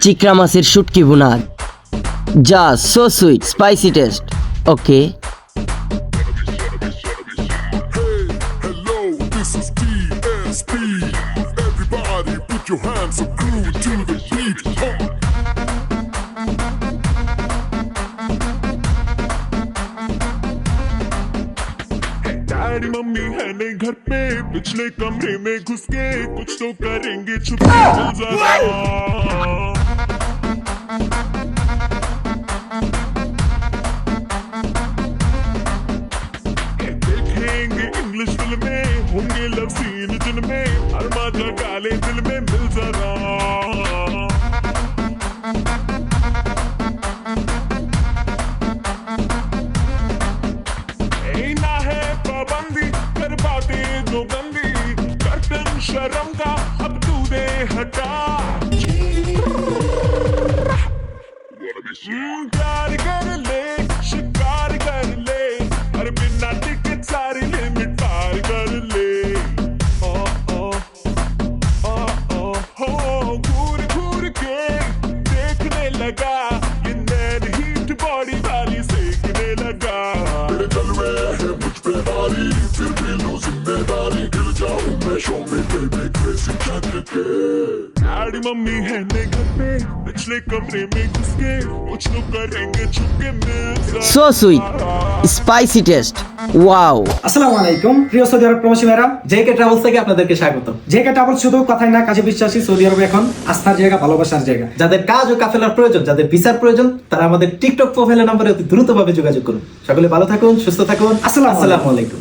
চিকরা মাছের শুটকি ভুনা, যা so sweet, spicy test. Okay, Hello, this is TSP. Everybody put your hands up, groove to the beat. Daddy mummy है नहीं घर पे, पिछले कमरे में घुस के कुछ तो करेंगे छुपके जरा। देखेंगे इंग्लिश फिल्में, होंगे लव सीन जिनमें हर मजा डाले दिल में मिल जरा। ना है पाबंदी कर बातें जो गंदी, कर्तन शर्म का अब तू दे हटा। प्यार कर ले, शिकार कर ले, अरे बिना टिकट सारी लिमिट पार कर ले। ओ ओ ओ ओ हो, घूर घूर के देखने लगा, ये नैन हीट बॉडी वाली सेकने लगा। मेरे जलवे है मुझ पे भारी, फिर भी लो जिम्मेदारी, गिर जाऊं मैं शो में बेबी क्रेजी चक्र के। डैडी मम्मी है ने घर पे, पिछले कमरे में घुस के कुछ तो करेंगे छुपके मिल जरा। So sweet, spicy test. Wow, আসসালামু আলাইকুম প্রিয় সৌদি আরব প্রবাসী ভাইরা, জেকে ট্রাভেলস থেকে আপনাদেরকে স্বাগত। জেকে ট্রাভেলস শুধু কথাই না, কাজে বিশ্বাসী। সৌদি আরবে এখন আস্থার জায়গা, ভালোবাসার জায়গা। যাদের কাজ ও কাফেলার প্রয়োজন, যাদের ভিসার প্রয়োজন, তারা আমাদের টিকটক প্রোফাইলের নম্বরে অতি দ্রুতভাবে যোগাযোগ করুন। সকলে ভালো থাকুন, সুস্থ থাকুন। আসসালামু আলাইকুম।